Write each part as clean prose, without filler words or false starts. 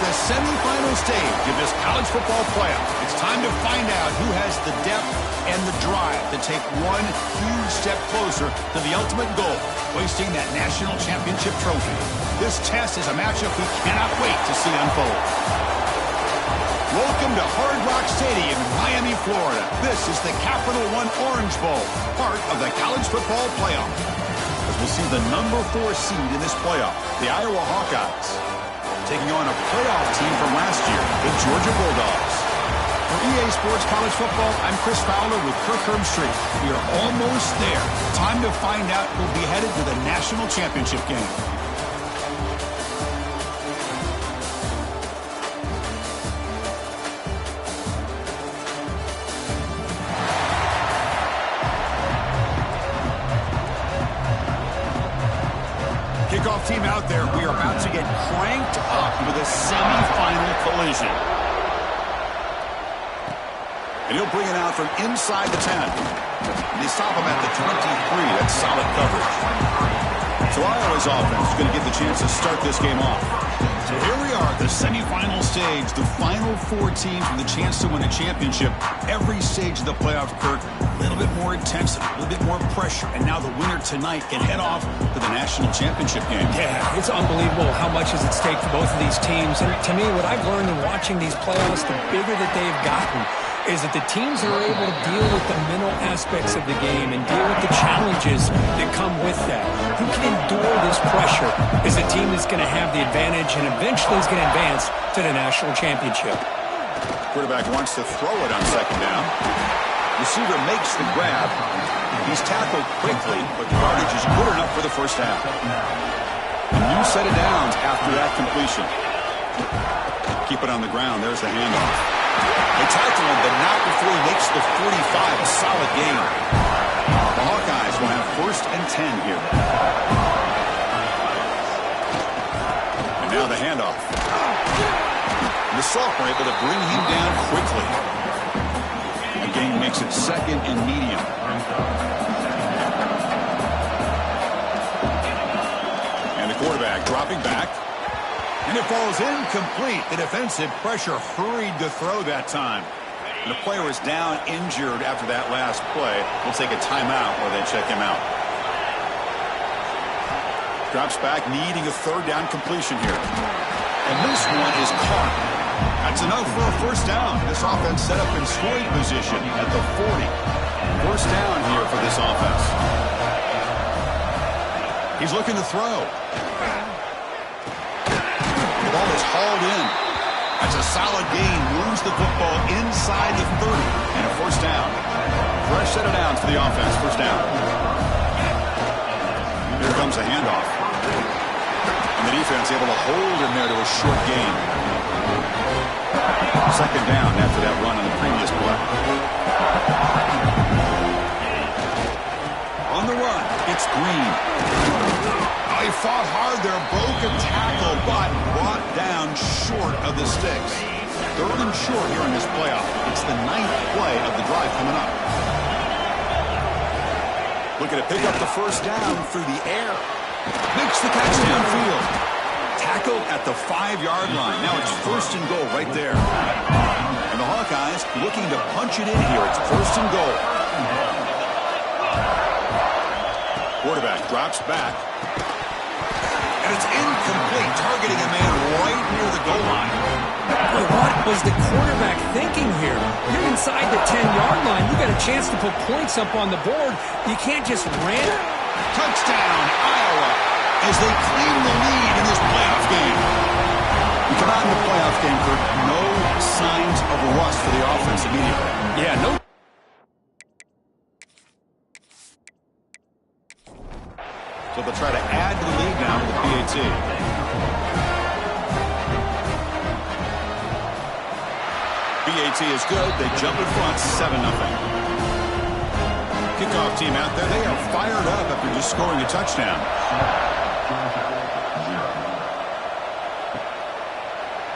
the semifinal stage of this college football playoff. It's time to find out who has the depth and the drive to take one huge step closer to the ultimate goal, hoisting that national championship trophy. This test is a matchup we cannot wait to see unfold. Welcome to Hard Rock Stadium in Miami, Florida. This is the Capital One Orange Bowl, part of the college football playoff. As we'll see the number 4 seed in this playoff, the Iowa Hawkeyes, taking on a playoff team from last year, the Georgia Bulldogs. For EA Sports College Football, I'm Chris Fowler with Kirk Herbstreit. We are almost there. Time to find out who'll be headed to the national championship game. Kickoff team out there. We are about to get cranked up with a semifinal collision. And he'll bring it out from inside the 10. And they stop him at the 23. That's solid coverage. So Iowa's offense is going to get the chance to start this game off. So here we are at the semifinal stage. The final 4 teams with a chance to win a championship. Every stage of the playoffs, Kirk, a little bit more intensity, a little bit more pressure. And now the winner tonight can head off to the national championship game. Yeah, it's unbelievable how much is at stake for both of these teams. And to me, what I've learned in watching these playoffs, the bigger that they've gotten, is that the teams are able to deal with the mental aspects of the game and deal with the challenges that come with that. Who can endure this pressure is the team that's going to have the advantage and eventually is going to advance to the national championship. Quarterback wants to throw it on second down. Receiver makes the grab. He's tackled quickly, but the yardage is good enough for the first half. A new set of downs after that completion. Keep it on the ground. There's the handoff. They tackle him, but not before he makes the 45. A solid gain. The Hawkeyes will have 1st and 10 here. And now the handoff. And the sophomore able to bring him down quickly. The gain makes it 2nd and medium. And the quarterback dropping back. And it falls incomplete. The defensive pressure hurried to throw that time. And the player is down injured after that last play. We'll take a timeout while they check him out. Drops back, needing a 3rd down completion here. And this one is caught. That's enough for a 1st down. This offense set up in scoring position at the 40. 1st down here for this offense. He's looking to throw. The ball is hauled in. That's a solid gain. Moves the football inside the 30. And a 1st down. Fresh set of downs for the offense. 1st down. Here comes a handoff. And the defense able to hold him there to a short gain. 2nd down after that run on the previous play. On the run, it's Green. He fought hard there, broke a tackle, but brought down short of the sticks. 3rd and short here in this playoff. It's the 9th play of the drive coming up. Looking to pick up the 1st down through the air. Makes the catch downfield. Tackled at the 5-yard line. Now it's 1st and goal right there. And the Hawkeyes looking to punch it in here. It's 1st and goal. Quarterback drops back. And it's incomplete, targeting a man right near the goal line. Boy, what was the quarterback thinking here? You're inside the 10-yard line. You got a chance to put points up on the board. You can't just ran. Touchdown, Iowa, as they claim the lead in this playoff game. We come out in the playoff game for no signs of rust for the offense immediately. Yeah, no. So they'll try to add to the lead now with the PAT. PAT is good. They jump in front, 7-0. Kickoff team out there. They are fired up after just scoring a touchdown.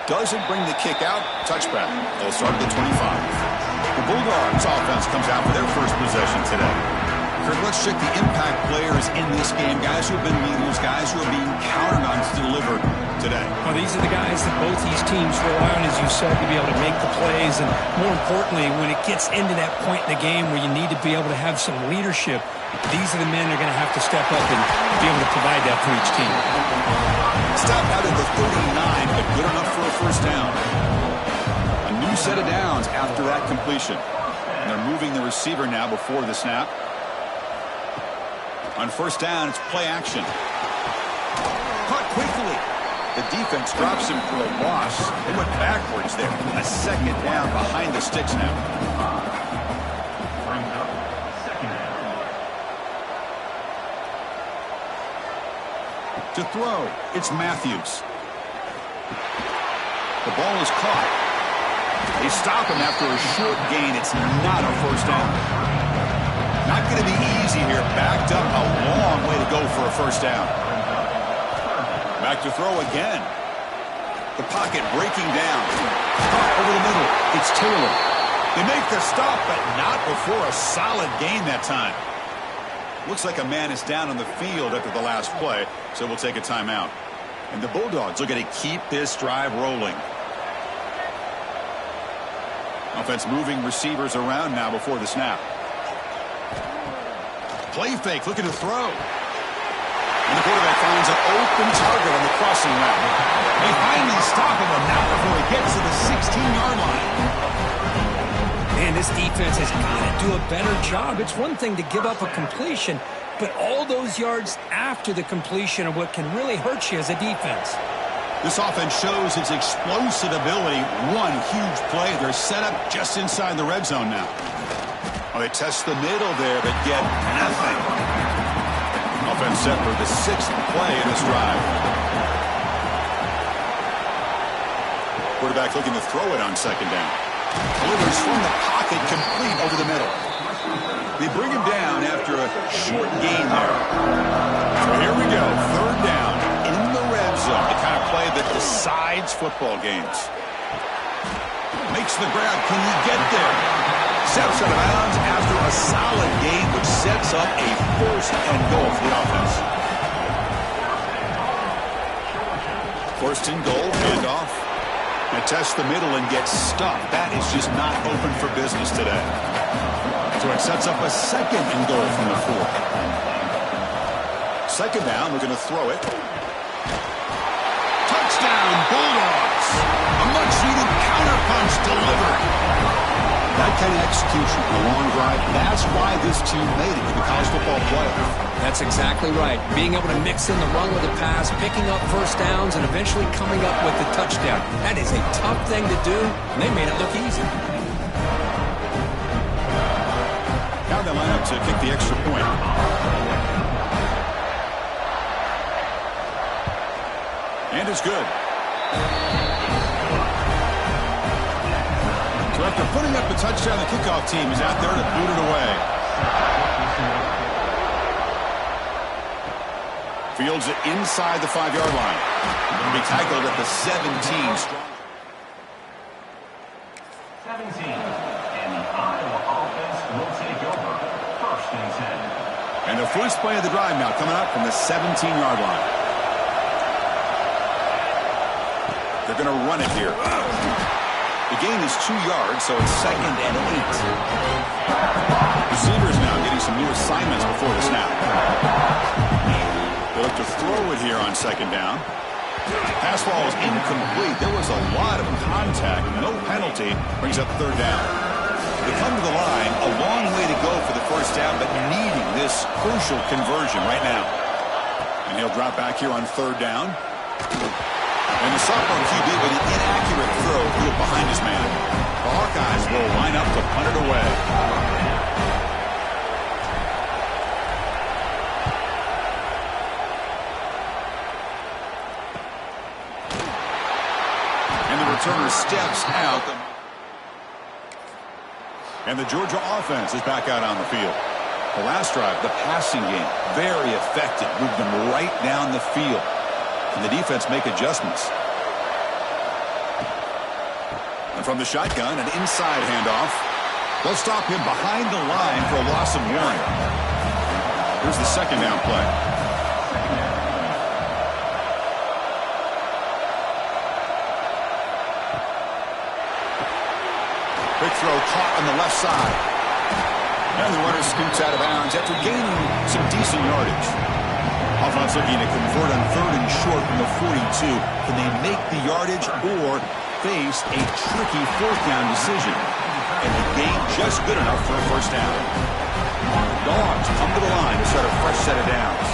Doesn't bring the kick out. Touchback. They'll start at the 25. The Bulldogs offense comes out for their first possession today. Kurt, let's check the impact players in this game. Guys who have been leaders, guys who are being counted on to deliver today. Well, these are the guys that both these teams rely on, as you said, to be able to make the plays. And more importantly, when it gets into that point in the game where you need to be able to have some leadership, these are the men that are going to have to step up and be able to provide that for each team. Stop out at the 39, but good enough for a first down. A new set of downs after that completion. And they're moving the receiver now before the snap. On first down, it's play action. Caught quickly. The defense drops him for a loss. They went backwards there. A second down behind the sticks now. To throw, it's Matthews. The ball is caught. They stop him after a short gain. It's not a first down. Not going to be easy here. Backed up a long way to go for a first down. Back to throw again. The pocket breaking down. Caught over the middle. It's Taylor. They make the stop, but not before a solid gain that time. Looks like a man is down on the field after the last play, so we'll take a timeout. And the Bulldogs looking to keep this drive rolling. Offense moving receivers around now before the snap. Play fake, looking to throw. And the quarterback finds an open target on the crossing route. They finally stop him now before he gets to the 16-yard line. Man, this defense has got to do a better job. It's one thing to give up a completion, but all those yards after the completion are what can really hurt you as a defense. This offense shows its explosive ability. One huge play. They're set up just inside the red zone now. Oh, they test the middle there, but get nothing. Offense set for the 6th play in this drive. Quarterback looking to throw it on second down. Delivers from the pocket, complete over the middle. They bring him down after a short gain there. So here we go, third down in the red zone. The kind of play that decides football games. Makes the grab. Can he get there? Steps out of bounds after a solid gain, which sets up a first and goal for the offense. First and goal, handoff. And test the middle and get stuffed. That is just not open for business today. So it sets up a second and goal from the 4. Second down, we're going to throw it. Touchdown, Bulldogs. A much-needed counterpunch delivered. That kind of execution, a long drive, that's why this team made it to the college football playoff. That's exactly right. Being able to mix in the run with the pass, picking up first downs, and eventually coming up with the touchdown. That is a tough thing to do, and they made it look easy. Now they line up to kick the extra point. And it's good. So after putting up the touchdown, the kickoff team is out there to boot it away. Fields it inside the 5-yard line. Will be tackled at the 17. 17. And the Iowa offense will take over. First and 10. And the first play of the drive now coming up from the 17-yard line. They're going to run it here. The gain is 2 yards, so it's second and 8. Receivers now getting some new assignments before the snap. They look to throw it here on second down. Pass ball is incomplete. There was a lot of contact. No penalty. Brings up third down. They come to the line. A long way to go for the first down, but needing this crucial conversion right now. And he'll drop back here on third down. And the sophomore QB with an inaccurate throw threw it behind his man. The Hawkeyes will line up to punt it away. And the returner steps out. And the Georgia offense is back out on the field. The last drive, the passing game, very effective. Moved them right down the field. And the defense make adjustments. And from the shotgun, an inside handoff. They'll stop him behind the line for a loss of 1. Here's the second down play. Quick throw caught on the left side. And the runner scoots out of bounds after gaining some decent yardage. Offense looking to convert on 3rd and short from the 42. Can they make the yardage or face a tricky 4th down decision? And the game just good enough for a first down. Dogs come to the line to start a fresh set of downs.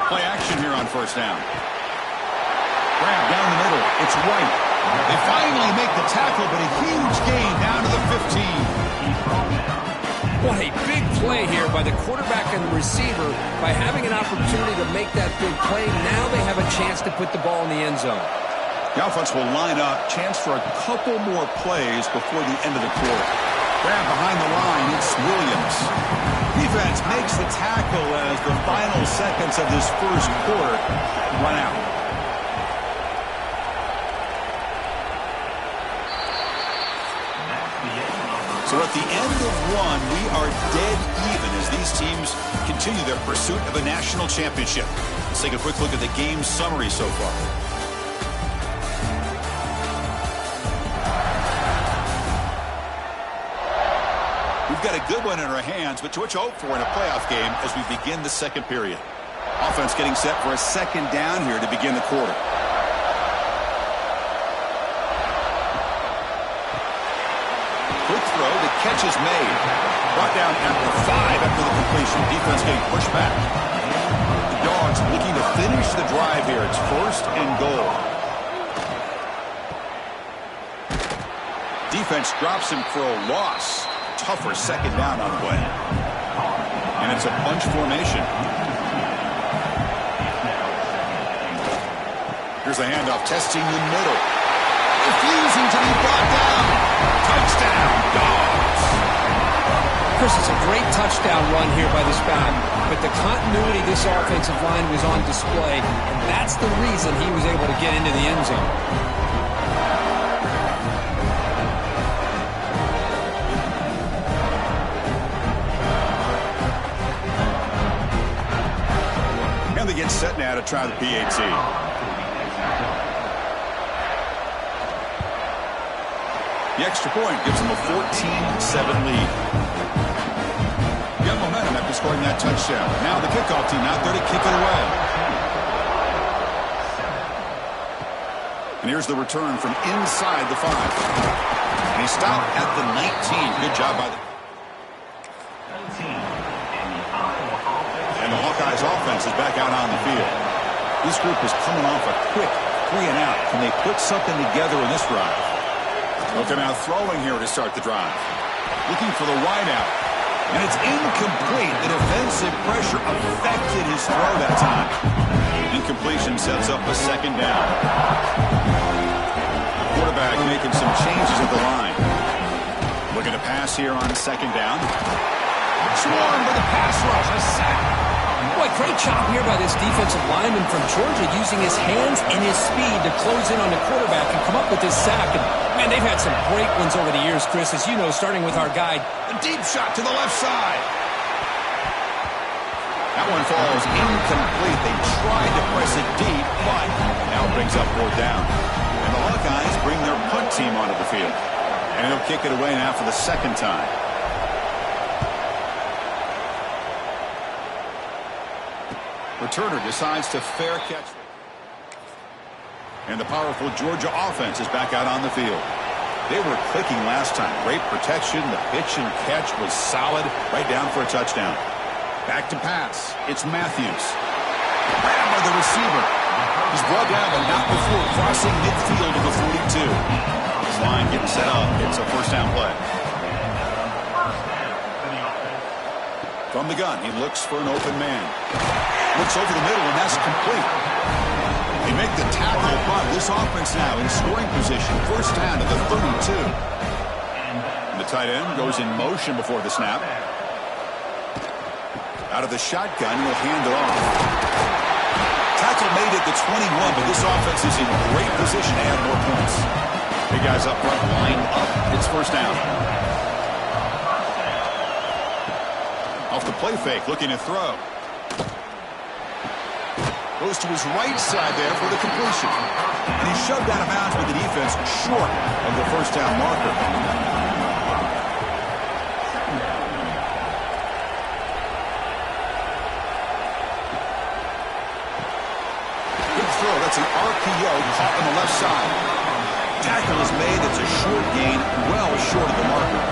Play action here on first down. Grab down the middle. It's White. They finally make the tackle, but a huge gain down to the 15. What a big play here by the quarterback and the receiver. By having an opportunity to make that big play, now they have a chance to put the ball in the end zone. The offense will line up. Chance for a couple more plays before the end of the quarter. Grab behind the line. It's Williams. Defense makes the tackle as the final seconds of this first quarter run out. So at the end of one, we are dead even as these teams continue their pursuit of a national championship. Let's take a quick look at the game summary so far. We've got a good one in our hands, but what you hope for in a playoff game as we begin the second period. Offense getting set for a second down here to begin the quarter. Quick throw, the catch is made. Brought down at the 5 after the completion. Defense getting pushed back. The Dogs looking to finish the drive here. It's 1st and goal. Defense drops him for a loss. Tougher second down on the way. And it's a bunch formation. Here's a handoff, testing the middle. Refusing to be brought down. Touchdown, Dogs. Chris, it's a great touchdown run here by this back, but the continuity of this offensive line was on display, and that's the reason he was able to get into the end zone. And they get set now to try the PAT. The extra point gives them a 14-7 lead. Got momentum after scoring that touchdown. Now the kickoff team out there to kick it away. And here's the return from inside the 5. And he stopped at the 19. Good job by the... And the Hawkeyes offense is back out on the field. This group is coming off a quick 3-and-out. Can they put something together in this drive? Looking out throwing here to start the drive. Looking for the wideout. And it's incomplete. The defensive pressure affected his throw that time. Incompletion sets up a second down. Quarterback making some changes at the line. Looking to pass here on second down. Swarmed by the pass rush. A sack. Boy, great job here by this defensive lineman from Georgia using his hands and his speed to close in on the quarterback and come up with this sack. And, man, they've had some great ones over the years, Chris, as you know, starting with our guide. A deep shot to the left side. That one falls incomplete. They tried to press it deep, but now it brings up 4th down. And the Hawkeyes bring their punt team onto the field. And they'll kick it away now for the second time. Returner decides to fair catch. And the powerful Georgia offense is back out on the field. They were clicking last time. Great protection. The pitch and catch was solid. Right down for a touchdown. Back to pass. It's Matthews. Grabbed by the receiver. He's brought down, but not before crossing midfield to the 42. This line getting set up. It's a first down play. From the gun, he looks for an open man. Looks over the middle, and that's complete. They make the tackle, but this offense now in scoring position. First down to the 32. And the tight end goes in motion before the snap. Out of the shotgun, he'll hand it off. Tackle made at the 21, but this offense is in great position to add more points. Big guys up front, lined up. It's first down. off the play fake, looking to throw. Goes to his right side there for the completion. And he's shoved out of bounds with the defense short of the first down marker. Good throw. That's an RPO caught on the left side. Tackle is made. It's a short gain, well short of the marker.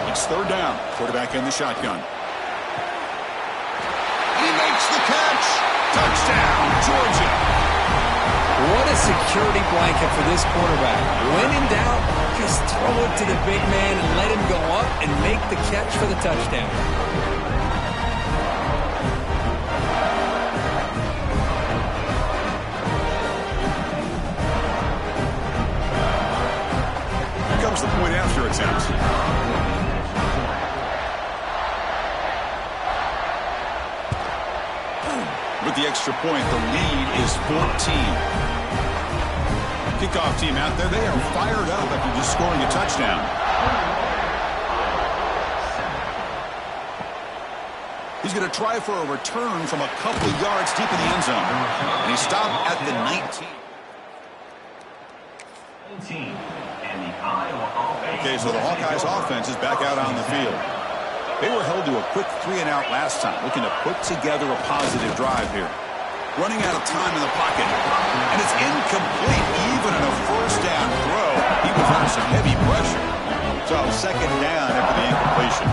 It's third down. Quarterback in the shotgun. He makes the catch. Touchdown, Georgia. What a security blanket for this quarterback. When in doubt, just throw it to the big man and let him go up and make the catch for the touchdown. Here comes the point after attempt. With the extra point, the lead is 14. Kickoff team out there, they are fired up after just scoring a touchdown. He's going to try for a return from a couple of yards deep in the end zone. And he stopped at the 19. Okay, so the Hawkeyes offense is back out on the field. They were held to a quick 3-and-out last time, looking to put together a positive drive here. Running out of time in the pocket, and it's incomplete. Even in a first down throw, he was under some heavy pressure. So second down after the incompletion.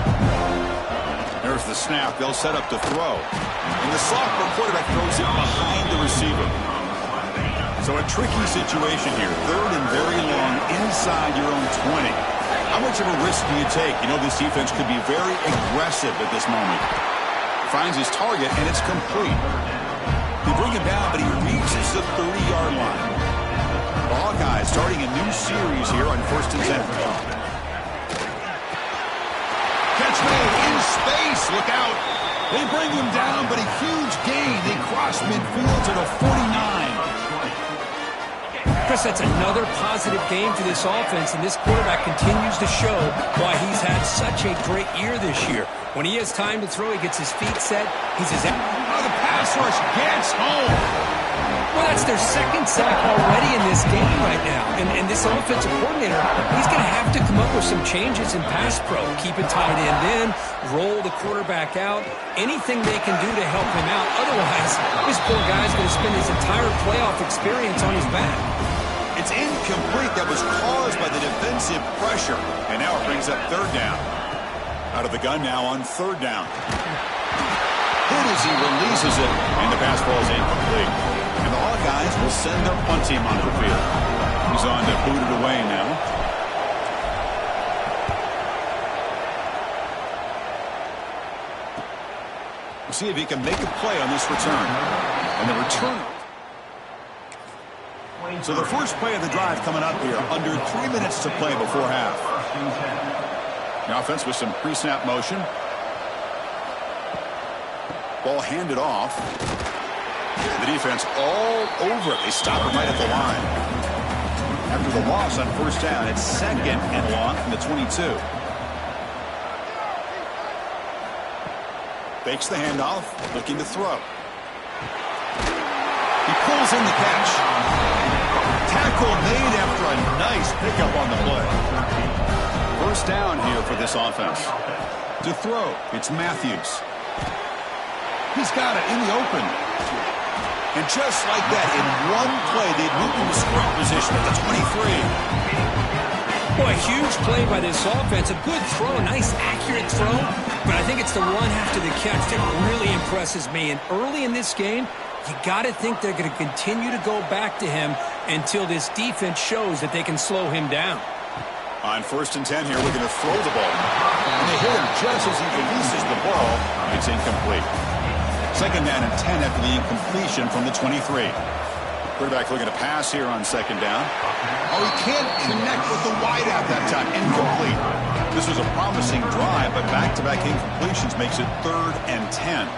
There's the snap. They'll set up to throw. And the sophomore quarterback throws it behind the receiver. So a tricky situation here. Third and very long inside your own 20. How much of a risk do you take? You know, this defense could be very aggressive at this moment. Finds his target, and it's complete. They bring him down, but he reaches the 30-yard line. The Hawkeyes starting a new series here on 1st and 10. Catch made in space. Look out. They bring him down, but a huge gain. They cross midfield to the 49. Chris, that's another positive game for this offense, and this quarterback continues to show why he's had such a great year this year. When he has time to throw, he gets his feet set. He's his... Oh, the pass rush gets home. Well, that's their second sack already in this game right now. And this offensive coordinator, he's going to have to come up with some changes in pass pro. Keep a tight end in, roll the quarterback out, anything they can do to help him out. Otherwise, this poor guy's going to spend his entire playoff experience on his back. It's incomplete. That was caused by the defensive pressure. And now it brings up third down. Out of the gun now on third down. Hit as he releases it, and the pass ball is incomplete. And the Hawkeyes will send their punt team onto the field. He's on to boot it away now. We'll see if he can make a play on this return. And the return... So the first play of the drive coming up here, under 3 minutes to play before half. The offense with some pre-snap motion. Ball handed off. The defense all over it. They stop it right at the line. After the loss on first down, it's second and long from the 22. Fakes the handoff, looking to throw. He pulls in the catch. Tackle made after a nice pickup on the play. First down here for this offense. To throw, it's Matthews. He's got it in the open. And just like that, in one play, they'd moved into scoring position at the 23. Boy, a huge play by this offense. A good throw, a nice accurate throw. But I think it's the run after the catch that really impresses me. And early in this game, you got to think they're going to continue to go back to him until this defense shows that they can slow him down. On 1st and 10 here, looking to throw the ball. And they hit him just as he releases the ball. It's incomplete. Second down and 10 after the incompletion from the 23. Quarterback looking to pass here on second down. Oh, he can't connect with the wideout that time. Incomplete. This was a promising drive, but back-to-back incompletions makes it 3rd and 10.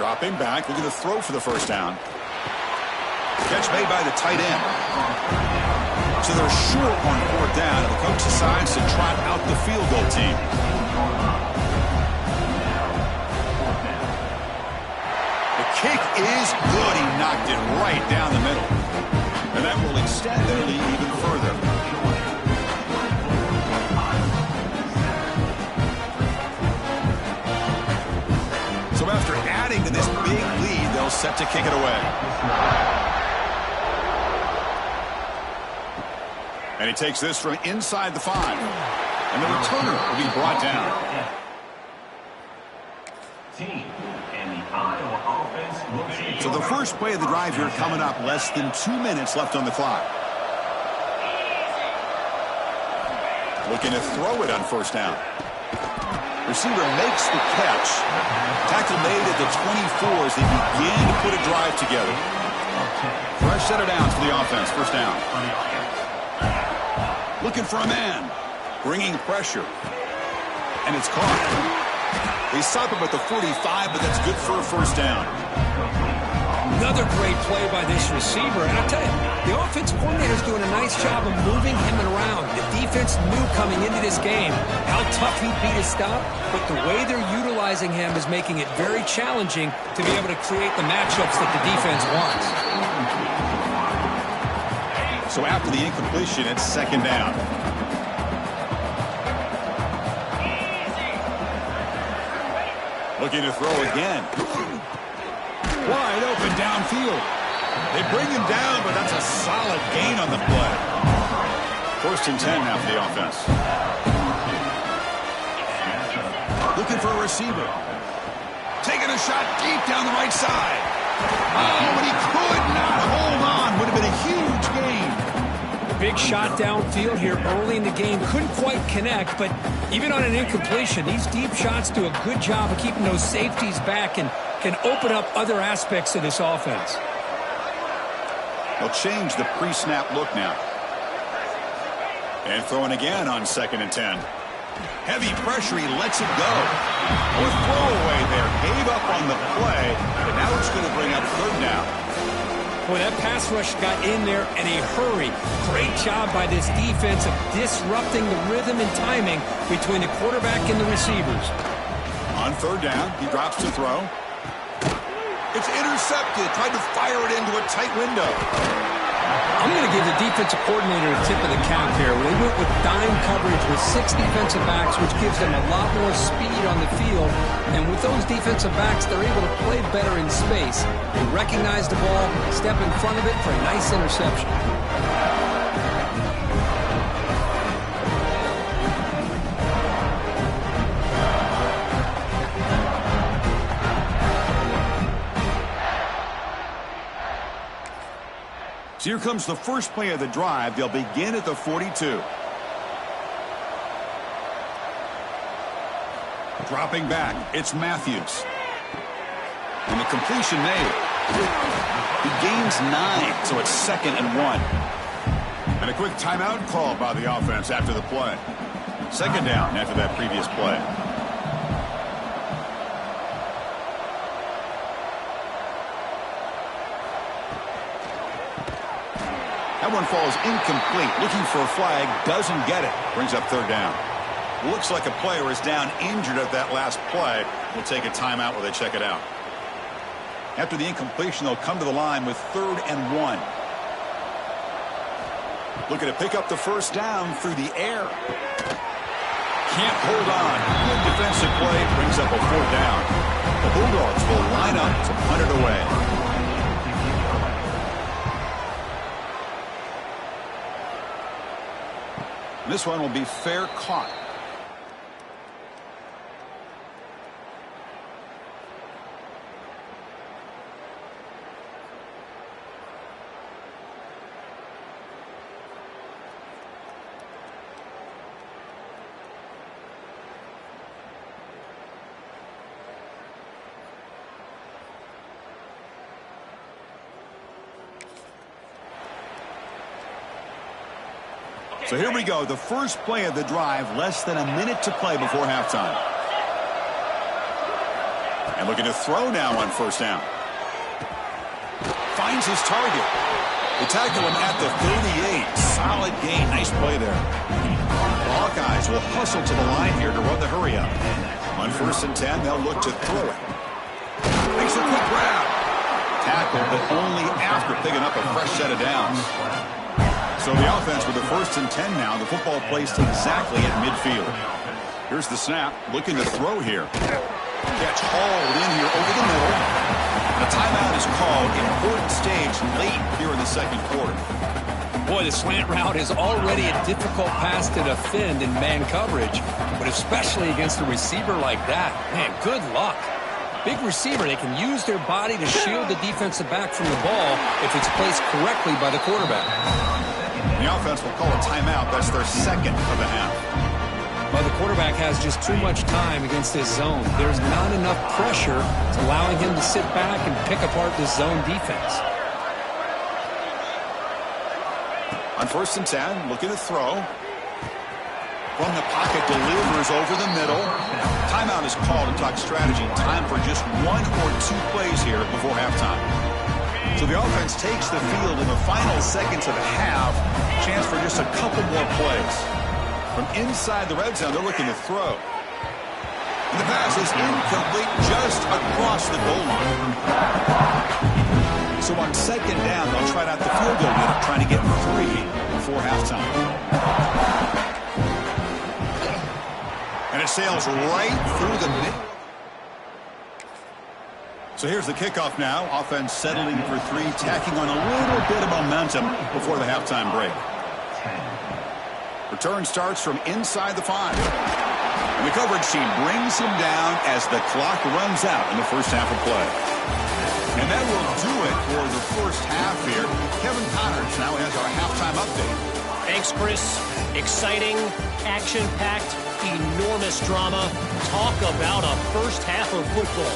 Dropping back, looking to throw for the first down. Catch made by the tight end. So they're short on 4th down, and the coach decides to trot out the field goal team. The kick is good. He knocked it right down the middle. And that will extend their lead even further. So after adding to this big lead, they'll set to kick it away. And he takes this from inside the 5. And the returner will be brought down. So the first play of the drive here coming up, less than 2 minutes left on the clock. Looking to throw it on 1st down. Receiver makes the catch. Tackle made at the 24 as they begin to put a drive together. Fresh set of downs for the offense. 1st down. Looking for a man. Bringing pressure. And it's caught. They stop him at the 45, but that's good for a 1st down. Another great play by this receiver. And I'll tell you, the offense coordinator's doing a nice job of moving him around. The defense knew coming into this game how tough he'd be to stop, but the way they're utilizing him is making it very challenging to be able to create the matchups that the defense wants. So after the incompletion, it's 2nd down. Looking to throw again. Wide open downfield. They bring him down, but that's a solid gain on the play. 1st and 10 now for the offense. Looking for a receiver. Taking a shot deep down the right side. Oh, but he could not hold on. Would have been a huge gain. Big shot downfield here early in the game. Couldn't quite connect, but even on an incompletion, these deep shots do a good job of keeping those safeties back and can open up other aspects of this offense. They'll change the pre-snap look now. And throwing again on 2nd and 10. Heavy pressure, he lets it go. A throwaway there, gave up on the play, but now it's going to bring up 3rd down. Boy, that pass rush got in there in a hurry. Great job by this defense of disrupting the rhythm and timing between the quarterback and the receivers. On 3rd down, he drops to throw. It's intercepted. Tried to fire it into a tight window. I'm going to give the defensive coordinator a tip of the cap here. They went with dime coverage with 6 defensive backs, which gives them a lot more speed on the field. And with those defensive backs, they're able to play better in space. They recognize the ball, step in front of it for a nice interception. So here comes the first play of the drive. They'll begin at the 42. Dropping back, it's Matthews. And the completion made. He gains 9, so it's 2nd and 1. And a quick timeout called by the offense after the play. 2nd down after that previous play. That one falls incomplete. Looking for a flag, doesn't get it. Brings up 3rd down. Looks like a player is down injured at that last play. We'll take a timeout while they check it out. After the incompletion, they'll come to the line with 3rd and 1. Looking to pick up the 1st down through the air. Can't hold on. Good defensive play. Brings up a 4th down. The Bulldogs will line up to punt it away. This one will be fair caught. So here we go, the first play of the drive, less than a minute to play before halftime. And looking to throw now on 1st down. Finds his target. They tackle him at the 38. Solid gain. Nice play there. The Hawkeyes will hustle to the line here to run the hurry up. On 1st and 10, they'll look to throw it. Makes a quick grab. Tackle, but only after picking up a fresh set of downs. So the offense with the 1st and 10 now. The football placed exactly at midfield. Here's the snap. Looking to throw here. Catch hauled in here over the middle. The timeout is called. Important stage late here in the second quarter. Boy, the slant route is already a difficult pass to defend in man coverage, but especially against a receiver like that. Man, good luck. Big receiver, they can use their body to shield the defensive back from the ball if it's placed correctly by the quarterback. The offense will call a timeout. That's their second of the half. Well, the quarterback has just too much time against this zone. There's not enough pressure allowing him to sit back and pick apart this zone defense. On 1st and 10, looking to throw. From the pocket, delivers over the middle. Timeout is called to talk strategy. Time for just 1 or 2 plays here before halftime. So the offense takes the field in the final seconds of the half. Chance for just a couple more plays. From inside the red zone, they're looking to throw. And the pass is incomplete just across the goal line. So on 2nd down, they'll try out the field goal unit, trying to get 3 before halftime. And it sails right through the middle. So here's the kickoff now. Offense settling for 3, tacking on a little bit of momentum before the halftime break. Return starts from inside the 5. And the coverage team brings him down as the clock runs out in the first half of play. And that will do it for the first half here. Kevin Connors now has our halftime update. Thanks, Chris. Exciting, action-packed, enormous drama. Talk about a first half of football.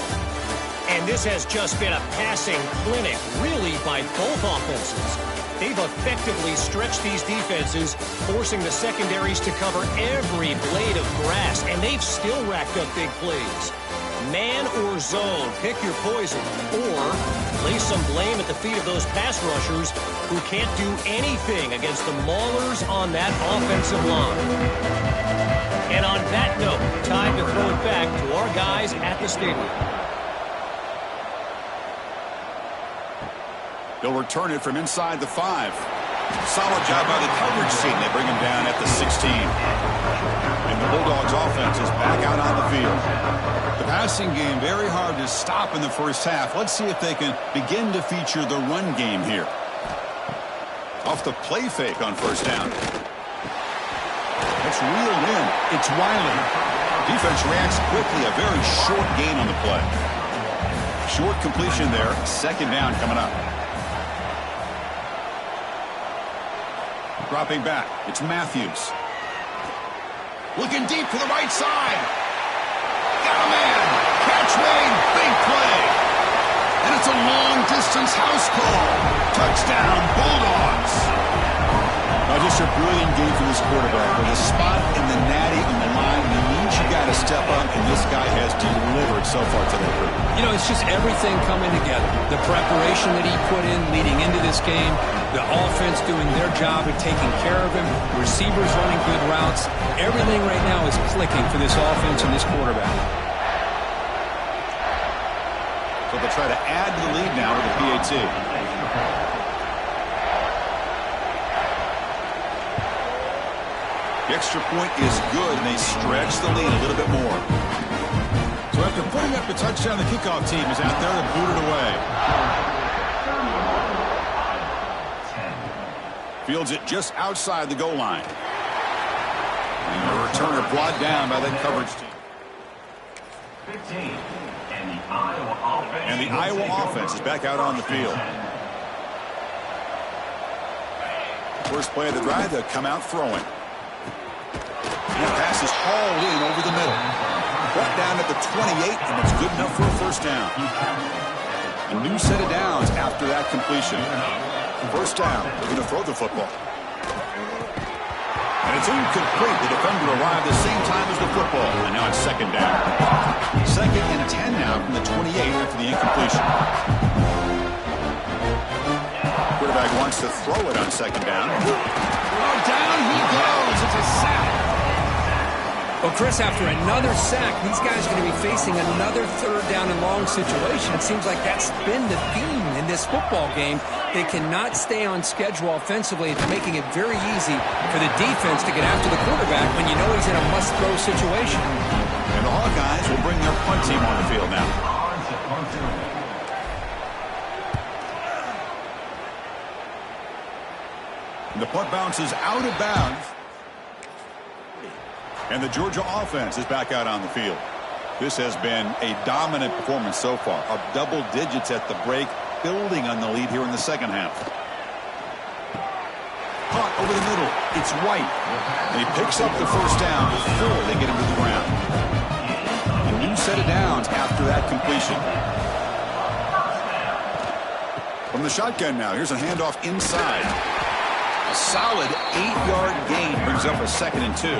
And this has just been a passing clinic, really, by both offenses. They've effectively stretched these defenses, forcing the secondaries to cover every blade of grass, and they've still racked up big plays. Man or zone, pick your poison, or lay some blame at the feet of those pass rushers who can't do anything against the maulers on that offensive line. And on that note, time to throw it back to our guys at the stadium. They'll return it from inside the 5. Solid job by the coverage team. They bring him down at the 16. And the Bulldogs offense is back out on the field. The passing game very hard to stop in the first half. Let's see if they can begin to feature the run game here. Off the play fake on 1st down. It's reeled in. It's Wiley. Defense reacts quickly. A very short gain on the play. Short completion there. 2nd down coming up. Dropping back. It's Matthews. Looking deep to the right side. Got a man. Catch made. Big play. And it's a long-distance house call. Touchdown, Bulldogs. Just a brilliant game for this quarterback. With a spot in the natty on the line, it means you got to step up, and this guy has delivered so far today. You know, it's just everything coming together. The preparation that he put in leading into this game, the offense doing their job of taking care of him, receivers running good routes. Everything right now is clicking for this offense and this quarterback. So they'll try to add to the lead now with the PAT. The extra point is good, and they stretch the lead a little bit more. So after putting up the touchdown, the kickoff team is out there to boot it away. Fields it just outside the goal line. And the returner brought down by that coverage team. 15. And the Iowa offense is back out on the field. First play of the drive, they'll come out throwing. And the pass is hauled in over the middle. Brought down at the 28, and it's good enough for a first down. A new set of downs after that completion. First down, they're going to throw the football. And it's incomplete. The defender arrived the same time as the football. And now it's 2nd down. 2nd and 10 now from the 28 after the incompletion. quarterback wants to throw it on second down. Oh, down he goes. It's a sack. Well, Chris, after another sack, these guys are going to be facing another third down and long situation. It seems like that's been the theme in this football game. They cannot stay on schedule offensively. It's making it very easy for the defense to get after the quarterback when you know he's in a must-throw situation. And the Hawkeyes will bring their punt team on the field now. And the punt bounces out of bounds. And the Georgia offense is back out on the field. This has been a dominant performance so far. Up double digits at the break, building on the lead here in the second half. Caught over the middle. It's White. And he picks up the first down before they get him to the ground. A new set of downs after that completion. From the shotgun now, here's a handoff inside. A solid 8-yard gain brings up a 2nd and 2.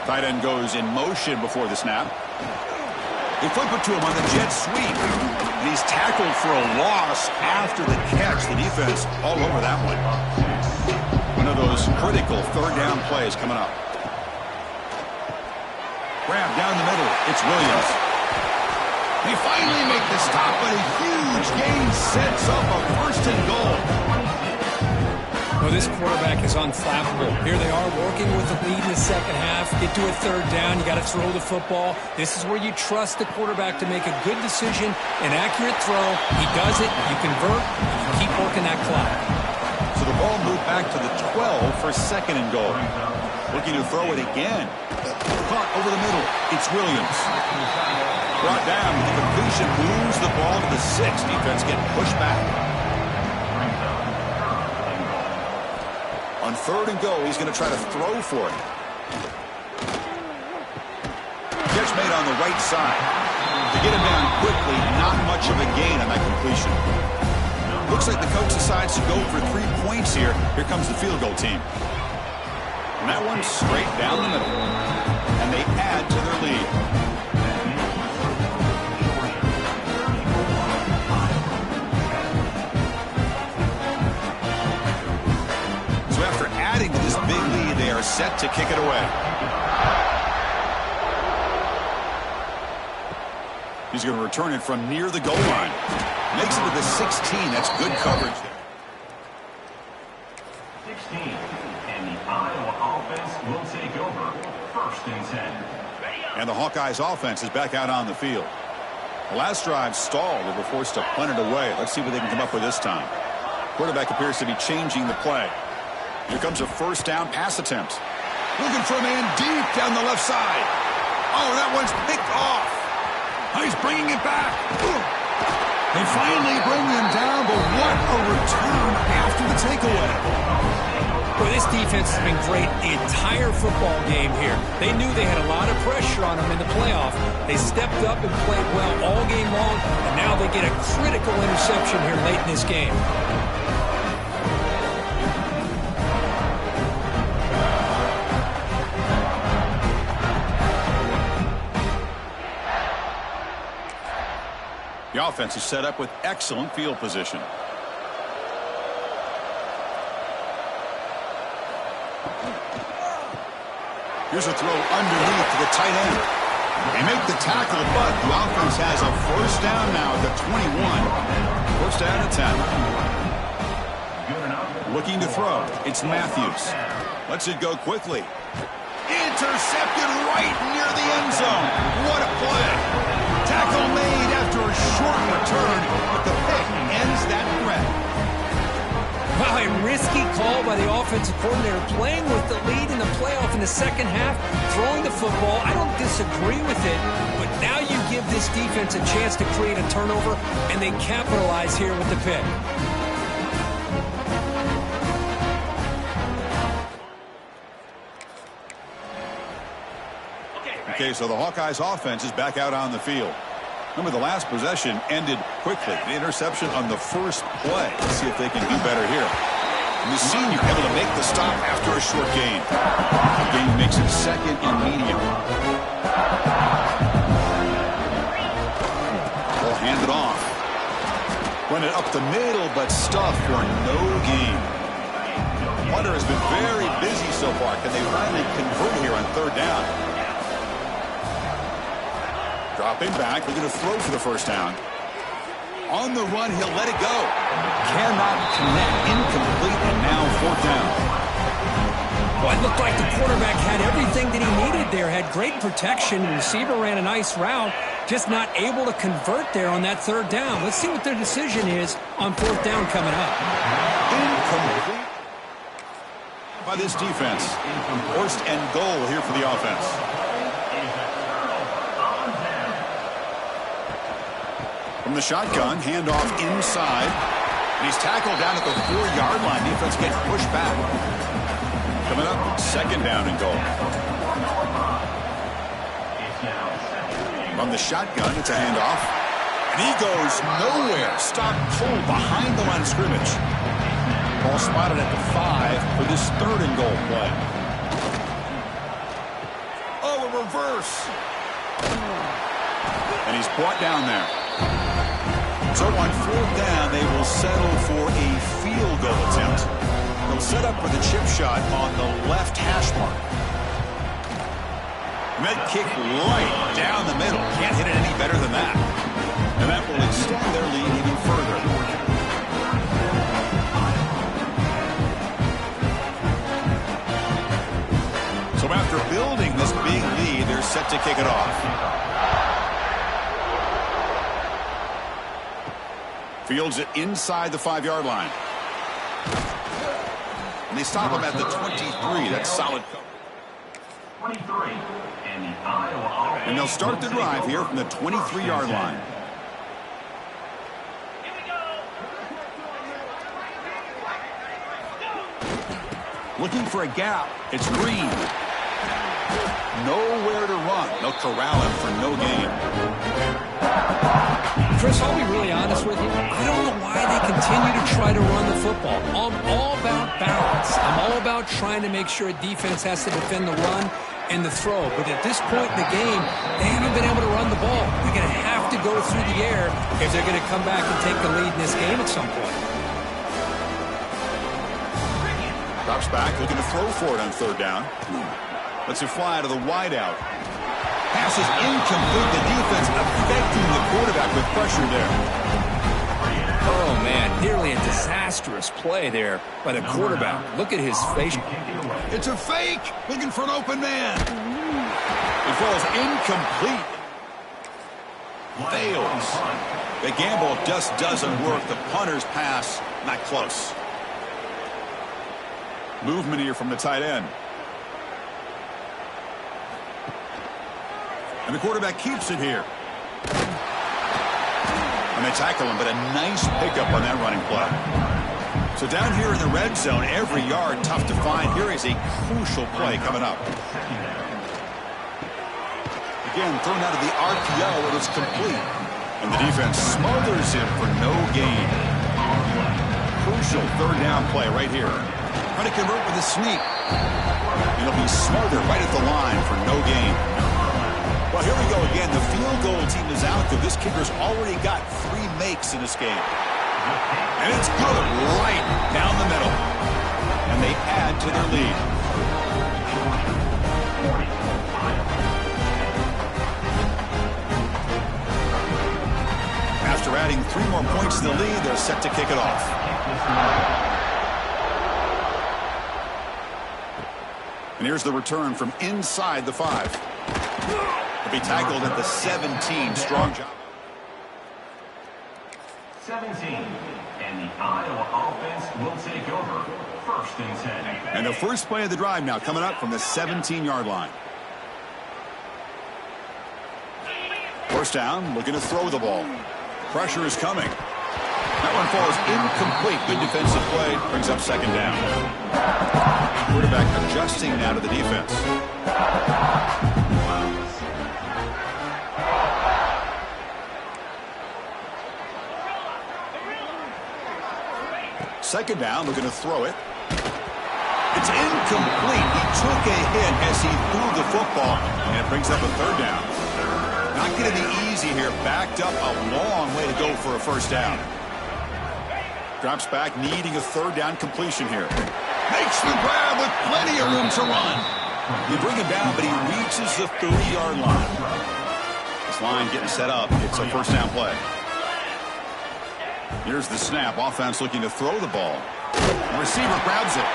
Tight end goes in motion before the snap. They flip it to him on the jet sweep. And he's tackled for a loss after the catch. The defense all over that one. One of those critical third down plays coming up. Grab down the middle. It's Williams. They finally make the stop, but a huge gain sets up a 1st and goal. Well, this quarterback is unflappable. Here they are working with the lead in the second half. Get to a third down. You got to throw the football. This is where you trust the quarterback to make a good decision, an accurate throw. He does it. You convert. And you keep working that clock. So the ball moved back to the 12 for 2nd and goal. Looking to throw it again. Caught over the middle. It's Williams. Brought down. The completion moves the ball to the 6. Defense getting pushed back. On 3rd and goal, he's going to try to throw for it. Catch made on the right side. To get him down quickly, not much of a gain on that completion. Looks like the coach decides to go for 3 points here. Here comes the field goal team. And that one straight down the middle. And they add to their lead. So after adding to this big lead, they are set to kick it away. He's going to return it from near the goal line. Makes it to the 16. That's good coverage. 16. And the Iowa offense will take over 1st and 10. And the Hawkeyes offense is back out on the field. The last drive stalled. They were forced to punt it away. Let's see what they can come up with this time. Quarterback appears to be changing the play. Here comes a 1st down pass attempt. Looking for a man deep down the left side. Oh, that one's picked off. He's bringing it back. They finally bring him down, but what a return after the takeaway. Well, this defense has been great the entire football game here. They knew they had a lot of pressure on them in the playoff. They stepped up and played well all game long, and now they get a critical interception here late in this game. The offense is set up with excellent field position. Here's a throw underneath to the tight end. They make the tackle, but the offense has a 1st down now at the 21. 1st down at 10. Looking to throw. It's Matthews. Lets it go quickly. Intercepted right near the end zone. What a play. Tackle made after a short return, but the pick ends that threat. Wow, a risky call by the offensive coordinator, playing with the lead in the playoff in the second half, throwing the football. I don't disagree with it, but now you give this defense a chance to create a turnover, and they capitalize here with the pick. Okay, so the Hawkeyes offense is back out on the field. Remember, the last possession ended quickly. The interception on the first play. Let's see if they can do better here. And the senior able to make the stop after a short gain. The gain makes it 2nd and medium. The Run it up the middle, but stuffed for no gain. Punter has been very busy so far. Can they finally convert here on third down? Dropping back, looking to throw for the first down. On the run, he'll let it go. Cannot connect, incomplete, and now fourth down. Well, it looked like the quarterback had everything that he needed there. Had great protection. The receiver ran a nice route. Just not able to convert there on that third down. Let's see what their decision is on fourth down coming up. Incomplete by this defense. First and goal here for the offense. From the shotgun, handoff inside. And he's tackled down at the 4-yard line. Defense getting pushed back. Coming up, second down and goal. From the shotgun, it's a handoff. And he goes nowhere. Stop pulled behind the line of scrimmage. Ball spotted at the 5 for this third and goal play. Oh, a reverse. And he's brought down there. So on fourth down, they will settle for a field goal attempt. They'll set up for the chip shot on the left hash mark. And that kick right down the middle. Can't hit it any better than that. And that will extend their lead even further. So after building this big lead, they're set to kick it off. Fields it inside the 5-yard line. And they stop him at the 23. That's solid coverage. 23. And the Iowa offense. And they'll start the drive here from the 23-yard line. Looking for a gap. It's Green. Nowhere to run. They'll corral him for no gain. Chris, I'll be really honest with you. I don't know why they continue to try to run the football. I'm all about balance. I'm all about trying to make sure a defense has to defend the run and the throw. But at this point in the game, they haven't been able to run the ball. They're going to have to go through the air if they're going to come back and take the lead in this game at some point. Drops back, looking to throw for it on third down. Lets it fly to the wideout. Pass is incomplete. The defense affecting the quarterback with pressure there. Oh, man, nearly a disastrous play there by the quarterback. Look at his face. It's a fake. Looking for an open man. It falls incomplete. Fails. The gamble just doesn't work. The punter's pass, not close. Movement here from the tight end. And the quarterback keeps it here. And they tackle him, but a nice pickup on that running play. So down here in the red zone, every yard tough to find. Here is a crucial play coming up. Again, thrown out of the RPO, it was complete. And the defense smothers him for no gain. Crucial third down play right here. Trying to convert with a sneak. It'll be smothered right at the line for no gain. Well, here we go again. The field goal team is out there. This kicker's already got 3 makes in this game. And it's good right down the middle. And they add to their lead. After adding 3 more points to the lead, they're set to kick it off. And here's the return from inside the 5. To be tackled at the 17. Strong job. 17. And the Iowa offense will take over. First and 10. And the first play of the drive now coming up from the 17-yard line. First down, looking to throw the ball. Pressure is coming. That one falls incomplete. Good defensive play. Brings up second down. Quarterback adjusting now to the defense. Second down, looking to throw it. It's incomplete. He took a hit as he threw the football, and it brings up a third down. Not going to be easy here. Backed up a long way to go for a first down. Drops back, needing a third down completion here. Makes the grab with plenty of room to run. You bring him down, but he reaches the 30-yard line. This line getting set up. It's a first down play. Here's the snap. Offense looking to throw the ball. The receiver grabs it.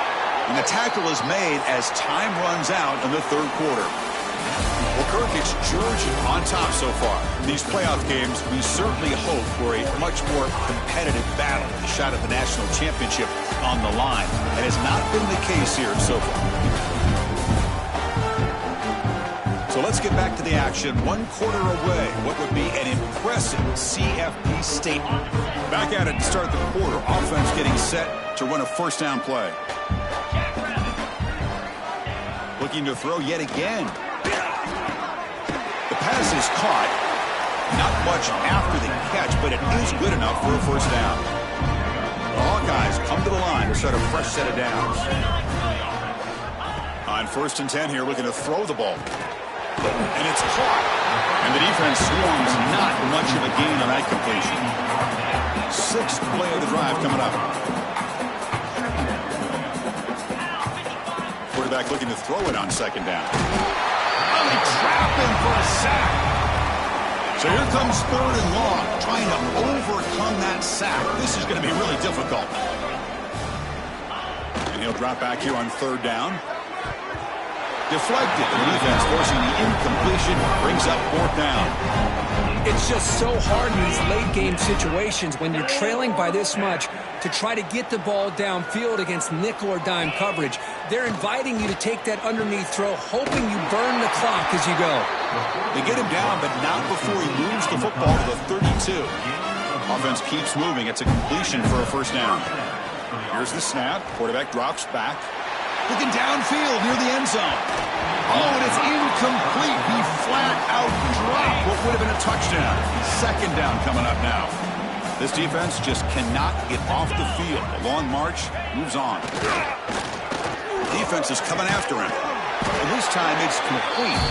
And the tackle is made as time runs out in the third quarter. Well, Kirk, it's Georgia on top so far. In these playoff games, we certainly hope for a much more competitive battle. A shot at the national championship on the line. That has not been the case here so far. So let's get back to the action. 1 quarter away. What would be an impressive CFP statement. Back at it to start the quarter. Offense getting set to run a first down play. Looking to throw yet again. The pass is caught. Not much after the catch, but it is good enough for a first down. The Hawkeyes come to the line to start a fresh set of downs. On 1st and 10 here, looking to throw the ball. And it's caught. And the defense swarms. Not much of a gain on that completion. 6th play of the drive coming up. Quarterback looking to throw it on 2nd down. Oh, they trap him for a sack. So here comes 3rd and long, trying to overcome that sack. This is going to be really difficult. And he'll drop back here on 3rd down. Deflected. The defense forcing the incompletion. Brings up 4th down. It's just so hard in these late-game situations when you're trailing by this much to try to get the ball downfield against nickel or dime coverage. They're inviting you to take that underneath throw, hoping you burn the clock as you go. They get him down, but not before he moves the football to the 32. Offense keeps moving. It's a completion for a first down. Here's the snap. Quarterback drops back. Looking downfield near the end zone. Oh, and it's incomplete. He flat out dropped what would have been a touchdown. 2nd down coming up now. This defense just cannot get off the field. A long march moves on. Defense is coming after him. And this time it's complete.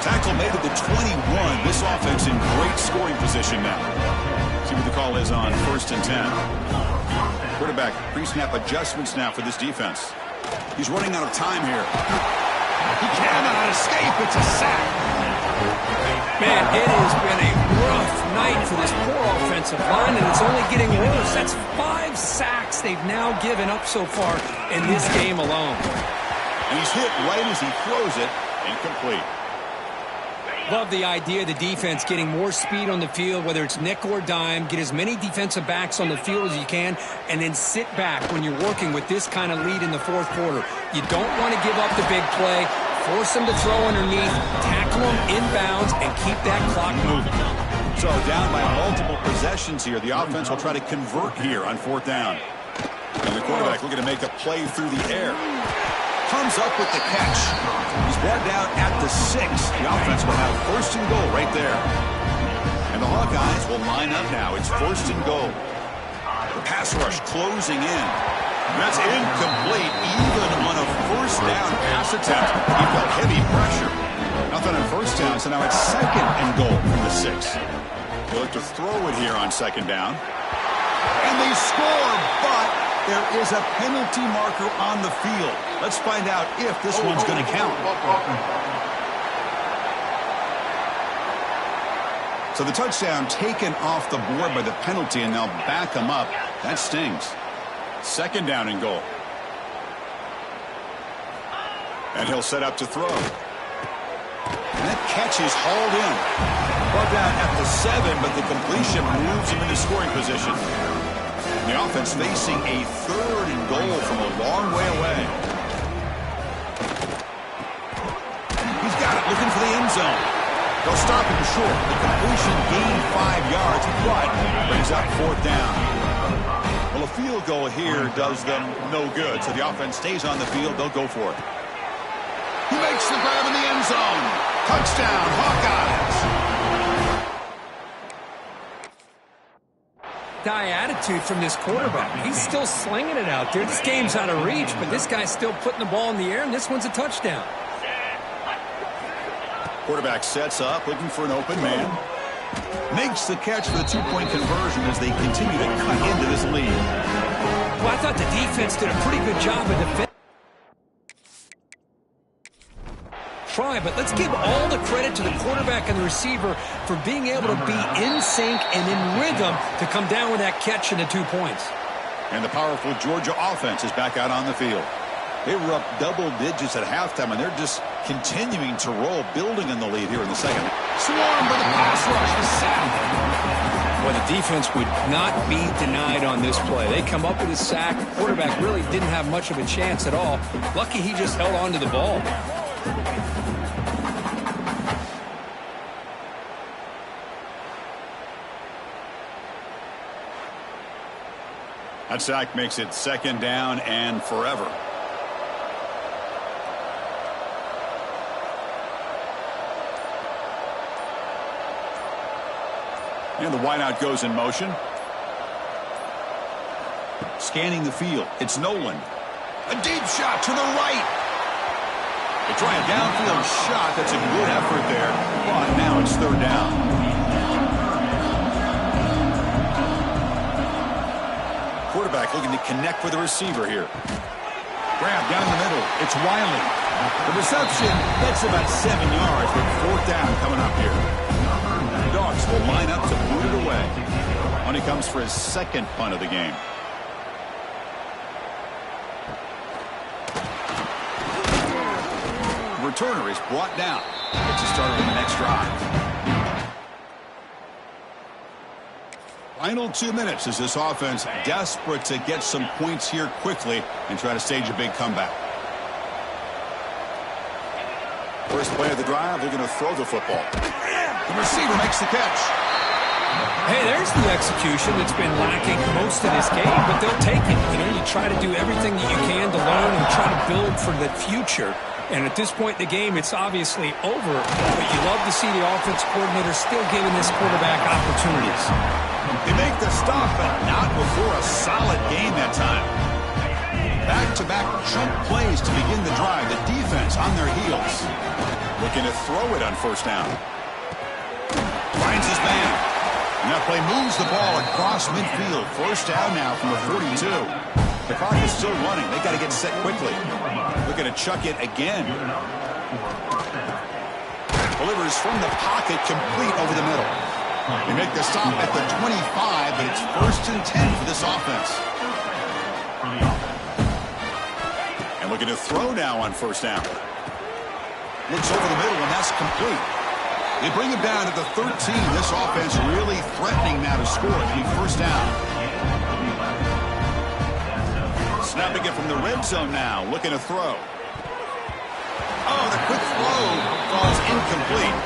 Tackle made at the 21. This offense in great scoring position now. See what the call is on 1st and 10. Quarterback pre-snap adjustment snap for this defense. He's running out of time here. He cannot escape. It's a sack. Man, it has been a rough night for this poor offensive line, and it's only getting worse. That's 5 sacks they've now given up so far in this game alone. And he's hit right as he throws it. Incomplete. Love the idea of the defense getting more speed on the field, whether it's nickel or dime, get as many defensive backs on the field as you can, and then sit back when you're working with this kind of lead in the 4th quarter. You don't want to give up the big play, force them to throw underneath, tackle them inbounds, and keep that clock moving. So down by multiple possessions here. The offense will try to convert here on 4th down. And the quarterback looking to make a play through the air. Comes up with the catch. He's brought down at the 6. The offense will have 1st and goal right there. And the Hawkeyes will line up now. It's 1st and goal. The pass rush closing in. That's incomplete even on a 1st down pass attempt. He felt heavy pressure. Nothing on 1st down, so now it's 2nd and goal from the 6. They'll look to throw it here on 2nd down. And they score, but there is a penalty marker on the field. Let's find out if this one's going to count. So the touchdown taken off the board by the penalty, and they'll back them up. That stings. 2nd down and goal. And he'll set up to throw. And that catch is hauled in. Brought down at the 7, but the completion moves him into scoring position. The offense facing a 3rd and goal from a long way away. He's got it, looking for the end zone. They'll stop him short. The completion gained 5 yards, but brings up 4th down. Well, a field goal here does them no good, so the offense stays on the field. They'll go for it. He makes the grab in the end zone. Touchdown, Hawkeyes. Attitude from this quarterback. He's still slinging it out there. This game's out of reach, but this guy's still putting the ball in the air, and this one's a touchdown. Quarterback sets up, looking for an open man. Makes the catch for the 2-point conversion as they continue to cut into this lead. Well, I thought the defense did a pretty good job of defending. But let's give all the credit to the quarterback and the receiver for being able to be in sync and in rhythm to come down with that catch and the 2 points. And the powerful Georgia offense is back out on the field. They were up double digits at halftime, and they're just continuing to roll, building in the lead here in the second. Swarmed by the pass rush, the sack. Well, the defense would not be denied on this play. They come up with a sack. The quarterback really didn't have much of a chance at all. Lucky he just held on to the ball. That sack makes it 2nd down and forever. And the wideout goes in motion. Scanning the field. It's Nolan. A deep shot to the right. They try a downfield shot. That's a good effort there. But now it's 3rd down. Quarterback looking to connect with the receiver here. Grab down the middle. It's Wiley. The reception, that's about 7 yards, but 4th down coming up here. The Dogs will line up to boot it away when he comes for his 2nd punt of the game. The returner is brought down. Gets us started on the next drive. Final 2 minutes as this offense desperate to get some points here quickly and try to stage a big comeback. First play of the drive, they're going to throw the football. The receiver makes the catch. Hey, there's the execution that's been lacking most of this game, but they'll take it. You know, you try to do everything that you can to learn and try to build for the future. And at this point in the game, it's obviously over, but you love to see the offense coordinator still giving this quarterback opportunities. They make the stop, but not before a solid game that time. Back-to-back chunk plays to begin the drive. The defense on their heels. Looking to throw it on 1st down. Finds his man. And that play moves the ball across midfield. 1st down now from the 42. The clock is still running. They got to get set quickly. Looking to chuck it again. Delivers from the pocket, complete over the middle. They make the stop at the 25, but it's 1st and 10 for this offense. And looking to throw now on 1st down. Looks over the middle, and that's complete. They bring him down at the 13. This offense really threatening now to score. It'll be 1st down. Snapping it from the red zone now, looking to throw. Oh, the quick throw falls incomplete.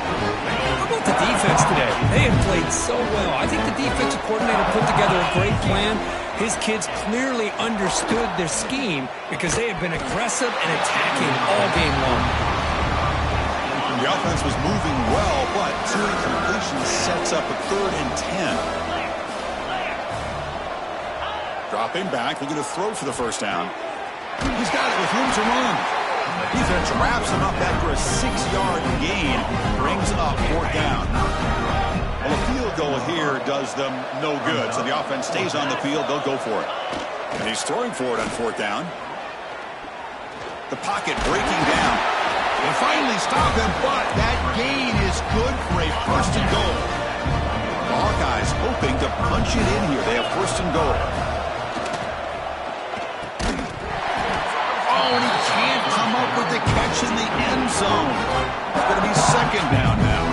How about the defense today? They have played so well. I think the defensive coordinator put together a great plan. His kids clearly understood their scheme because they have been aggressive and attacking all game long. The offense was moving well, but 2 incompletions sets up a 3rd and 10. Dropping back, looking to throw for the 1st down. He's got it with room to run. Defense wraps him up after a 6-yard gain. Brings up 4th down. Well, a field goal here does them no good. So the offense stays on the field. They'll go for it. And he's throwing for it on 4th down. The pocket breaking down. They finally stop him, but that gain is good for a 1st and goal. The Hawkeyes hoping to punch it in here. They have 1st and goal. Oh, and he can't come up with the catch in the end zone. It's going to be 2nd down now.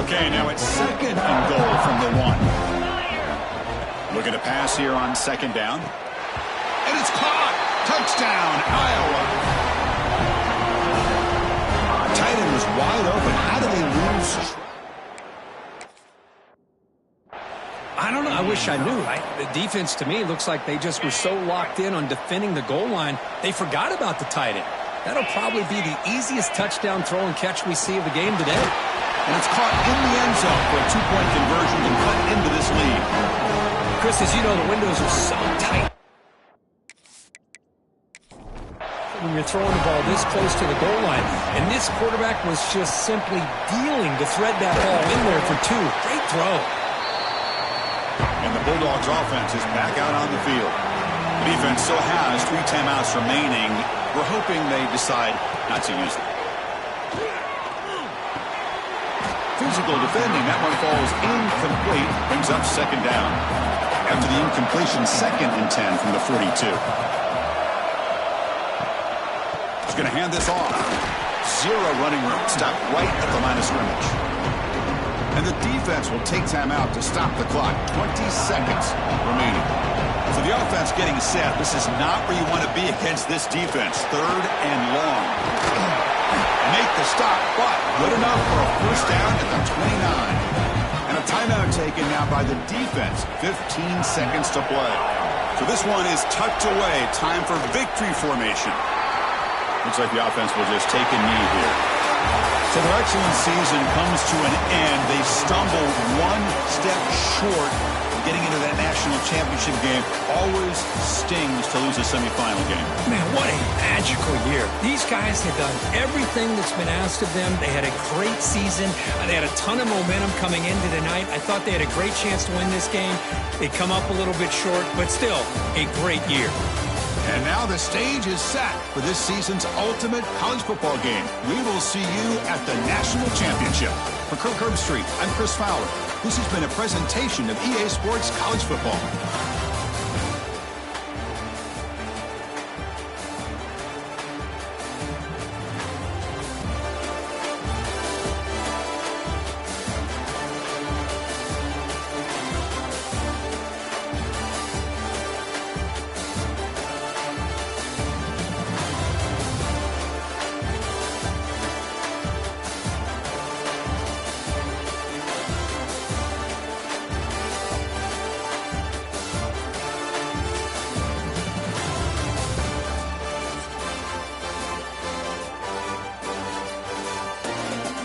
Okay, now it's 2nd and goal from the 1. Looking to pass here on 2nd down. And it's caught. Touchdown, Iowa. Tight end was wide open. How do they lose? I don't know. I wish I knew. The defense, to me, looks like they just were so locked in on defending the goal line, they forgot about the tight end. That'll probably be the easiest touchdown throw and catch we see of the game today. And it's caught in the end zone for a 2-point conversion to cut into this lead. Chris, as you know, the windows are so tight. When you're throwing the ball this close to the goal line, and this quarterback was just simply dealing to thread that ball in there for 2. Great throw. And the Bulldogs offense is back out on the field. The defense still has 3 timeouts remaining. We're hoping they decide not to use them. Physical defending. That one falls incomplete. Brings up second down. After the incompletion, 2nd and 10 from the 42. He's going to hand this off. 0 running room. Stop right at the line of scrimmage. And the defense will take time out to stop the clock. 20 seconds remaining. So the offense getting set. This is not where you want to be against this defense. 3rd and long. Make the stop, but good enough for a first down at the 29. And a timeout taken now by the defense. 15 seconds to play. So this one is tucked away. Time for victory formation. Looks like the offense will just take a knee here. So their excellent season comes to an end. They stumble 1 step short of getting into that national championship game. Always stings to lose a semifinal game. Man, what a magical year. These guys have done everything that's been asked of them. They had a great season. They had a ton of momentum coming into tonight. I thought they had a great chance to win this game. They come up a little bit short, but still a great year. And now the stage is set for this season's ultimate college football game. We will see you at the national championship. For Kirk Herbstreit, I'm Chris Fowler. This has been a presentation of EA Sports College Football.